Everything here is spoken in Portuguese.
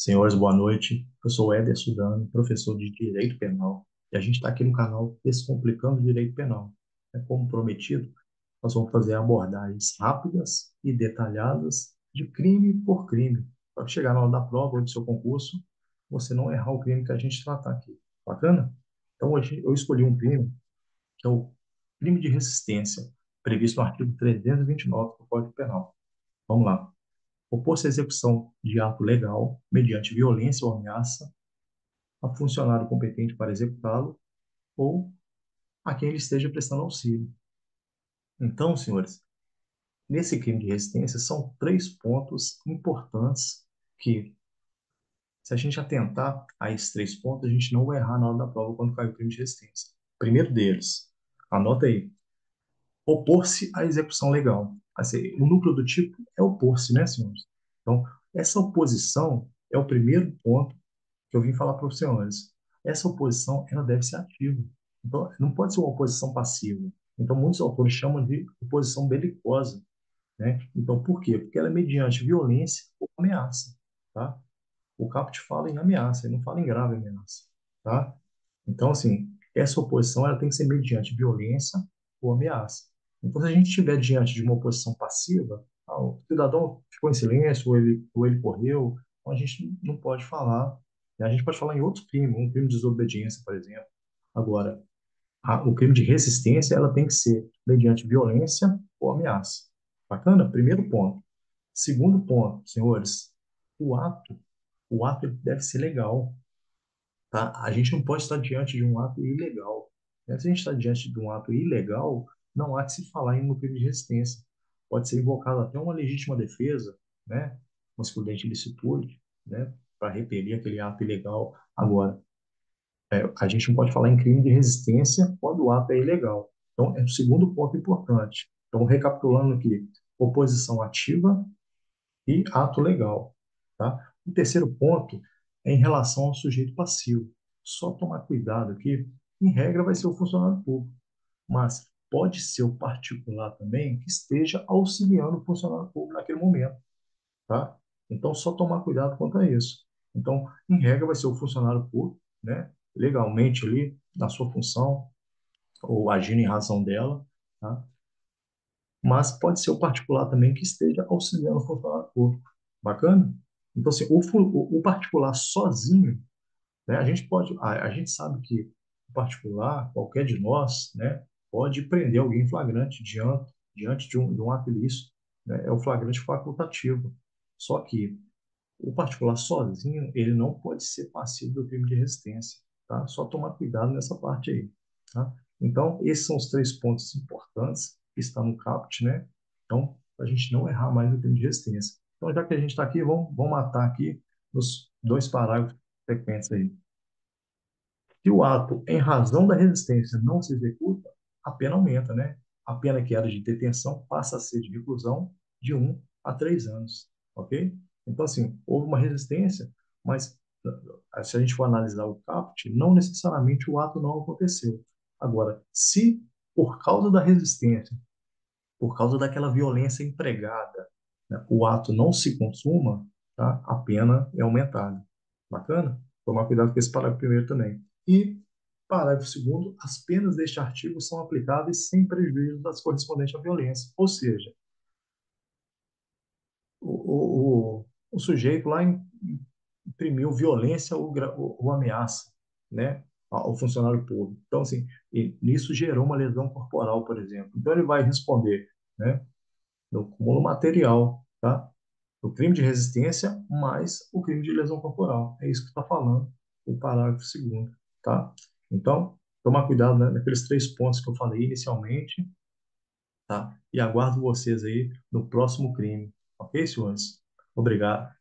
Senhores, boa noite. Eu sou Éder Sudano, professor de Direito Penal, e a gente está aqui no canal Descomplicando o Direito Penal. Como prometido, nós vamos fazer abordagens rápidas e detalhadas de crime por crime, para chegar na hora da prova ou do seu concurso, você não errar o crime que a gente tratar aqui. Bacana? Então, hoje eu escolhi um crime que é o crime de resistência, previsto no artigo 329 do Código Penal. Vamos lá. Opor-se à execução de ato legal, mediante violência ou ameaça, a funcionário competente para executá-lo ou a quem ele esteja prestando auxílio. Então, senhores, nesse crime de resistência são três pontos importantes que, se a gente atentar a esses três pontos, a gente não vai errar na hora da prova quando cai o crime de resistência. Primeiro deles, anota aí, opor-se à execução legal. Assim, o núcleo do tipo é opor-se, né, senhores? Então, essa oposição é o primeiro ponto que eu vim falar para os senhores. Essa oposição, ela deve ser ativa. Então, não pode ser uma oposição passiva. Então, muitos autores chamam de oposição belicosa, né? Então, por quê? Porque ela é mediante violência ou ameaça, tá? O caput fala em ameaça, ele não fala em grave ameaça, tá? Então, assim, essa oposição, ela tem que ser mediante violência ou ameaça. Então, se a gente estiver diante de uma oposição passiva, o cidadão ficou em silêncio, ou ele correu, então a gente não pode falar, né? A gente pode falar em outro crime, um crime de desobediência, por exemplo. Agora, o crime de resistência, ela tem que ser mediante violência ou ameaça. Bacana? Primeiro ponto. Segundo ponto, senhores, o ato, o ato ele deve ser legal, tá? A gente não pode estar diante de um ato ilegal, né? Se a gente está diante de um ato ilegal, não há que se falar em um crime de resistência. Pode ser invocado até uma legítima defesa, né? Uma excludente de licitude, né? Para repelir aquele ato ilegal. Agora, a gente não pode falar em crime de resistência quando o ato é ilegal. Então, é o segundo ponto importante. Então, recapitulando aqui, oposição ativa e ato legal, tá? O terceiro ponto é em relação ao sujeito passivo. Só tomar cuidado aqui, em regra vai ser o funcionário público, mas pode ser o particular também que esteja auxiliando o funcionário público naquele momento, tá? Então, só tomar cuidado quanto a isso. Então, em regra vai ser o funcionário público, né? Legalmente ali, na sua função, ou agindo em razão dela, tá? Mas pode ser o particular também que esteja auxiliando o funcionário público. Bacana? Então, assim, o particular sozinho, né, a gente sabe que o particular, qualquer de nós, né, pode prender alguém em flagrante diante de um ato ilícito, né, é o flagrante facultativo. Só que o particular sozinho, ele não pode ser passivo do crime de resistência, tá? Só tomar cuidado nessa parte aí, tá? Então, esses são os três pontos importantes que estão no caput, né? Então, para a gente não errar mais no crime de resistência. Então, já que a gente está aqui, vamos matar aqui nos dois parágrafos sequentes aí. Se o ato, em razão da resistência, não se executa, a pena aumenta, né? A pena que era de detenção passa a ser de reclusão de 1 a 3 anos, ok? Então, assim, houve uma resistência, mas se a gente for analisar o caput, não necessariamente o ato não aconteceu. Agora, se por causa da resistência, por causa daquela violência empregada, né, o ato não se consuma, tá? A pena é aumentada. Bacana? Tomar cuidado com esse parágrafo primeiro também. E, parágrafo segundo, as penas deste artigo são aplicáveis sem prejuízo das correspondentes à violência. Ou seja, o sujeito lá imprimiu violência ou ameaça, né, ao funcionário público. Então, assim, e nisso gerou uma lesão corporal, por exemplo. Então, ele vai responder, né, no cúmulo material, tá? O crime de resistência mais o crime de lesão corporal. É isso que está falando o parágrafo segundo, tá? Então, tomar cuidado, né, naqueles três pontos que eu falei inicialmente, tá? E aguardo vocês aí no próximo crime. Ok, senhores? Obrigado.